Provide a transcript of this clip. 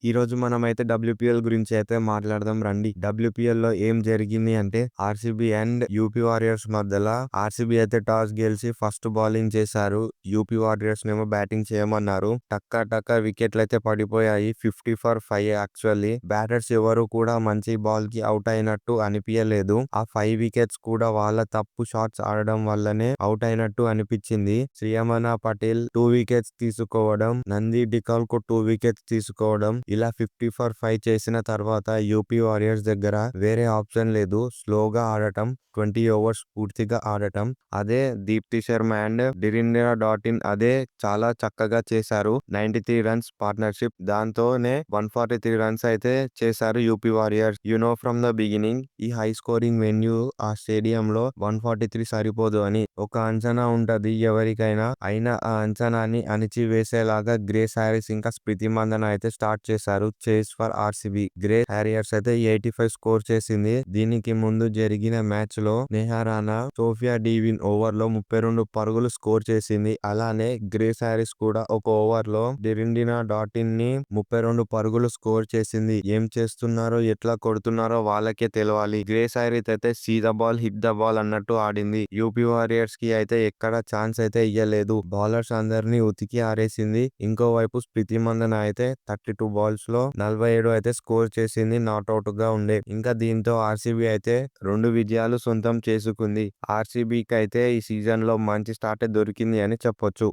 ఈరోజు మనమైతే డబ్ల్యూపీఎల్ గురించి అయితే మాట్లాడదాం రండి. డబ్ల్యూపీఎల్‌లో ఏం జరిగింది అంటే ఆర్‌సీబీ అండ్ యూపీ వారియర్స్ మధ్యల ఆర్‌సీబీ అయితే టాస్ గెలిచి ఫస్ట్ బౌలింగ్ చేశారు. యూపీ వారియర్స్‌నేమో బ్యాటింగ్ చేయమన్నారు. టక్క టక్క వికెట్లయితే పడిపోయాయి. 50 ఫర్ 5 యాక్చువల్లీ. బ్యాటర్స్ ఎవరు కూడా మంచి బాల్‌కి ఔట్ అయినట్టు అనిపియలేదు. ఆ 5 వికెట్స్ కూడా వాళ్ళ తప్పు షాట్స్ ఆడడం వల్లనే ఔట్ అయినట్టు అనిపించింది. శ్రియమన పటేల్ 2 వికెట్స్ తీసుకోవడం, నంది డికాల్‌కు 2 వికెట్స్ తీసుకోవడం ఇలా 50 ఫర్ 5 చేసిన తర్వాత యూపీ వారియర్స్ దగ్గర వేరే ఆప్షన్ లేదు. స్లోగా ఆడటం, 20 ఓవర్స్ పూర్తిగా ఆడటం. అదే దీప్తి శర్మ అండ్ డిరిండిరా డాటిన్ అదే చాలా చక్కగా చేశారు. 93 రన్స్ పార్ట్నర్షిప్. దాంతోనే 143 రన్స్ అయితే చేశారు UP warriors. From the beginning ఈ హై స్కోరింగ్ వెన్యూ ఆ స్టేడియంలో 143 సరిపోదు అని ఒక అంచనా ఉంటది ఎవరికైనా. అయినా ఆ అంచనాని అణిచివేసేలాగా గ్రేస్ హ్యారిస్ ఇంకా స్మృతి మందన అయితే స్టార్ట్ చేశారు చేస్ ఫర్ ఆర్‌సీబీ. గ్రేస్ హ్యారియర్స్ అయితే 85 స్కోర్ చేసింది. దీనికి ముందు జరిగిన మ్యాచ్ లో నేహా రాణా, సోఫియా డీవిన్ ఓవర్ లో 32 పరుగులు స్కోర్ చేసింది. అలానే గ్రేస్ హ్యారిస్ కూడా ఒక ఓవర్ లో డిరిండినా డాటిన్ ని 32 పరుగులు స్కోర్ చేసింది. ఏం చేస్తున్నారో ఎట్లా కొడుతున్నారో వాళ్ళకే తెలవాలి. గ్రేస్ హ్యారిస్ అయితే see the ball hit the ball అన్నట్టు ఆడింది. యూపీ వారియర్స్ కి అయితే ఎక్కడ ఛాన్స్ అయితే ఇయ్యలేదు. బౌలర్స్ అందరినీ ఉతికి ఆరేసింది. ఇంకోవైపు స్మృతి మందన అయితే 32 బాల్స్ లో 47 అయితే స్కోర్ చేసింది. నాట్అవుట్ గా ఉండే. ఇంకా దీంతో ఆర్‌సీబీ అయితే 2 విజయాలు సొంతం చేసుకుంది. ఆర్‌సీబీకి అయితే ఈ సీజన్ లో మంచి స్టార్ట్ దొరికింది అని చెప్పొచ్చు.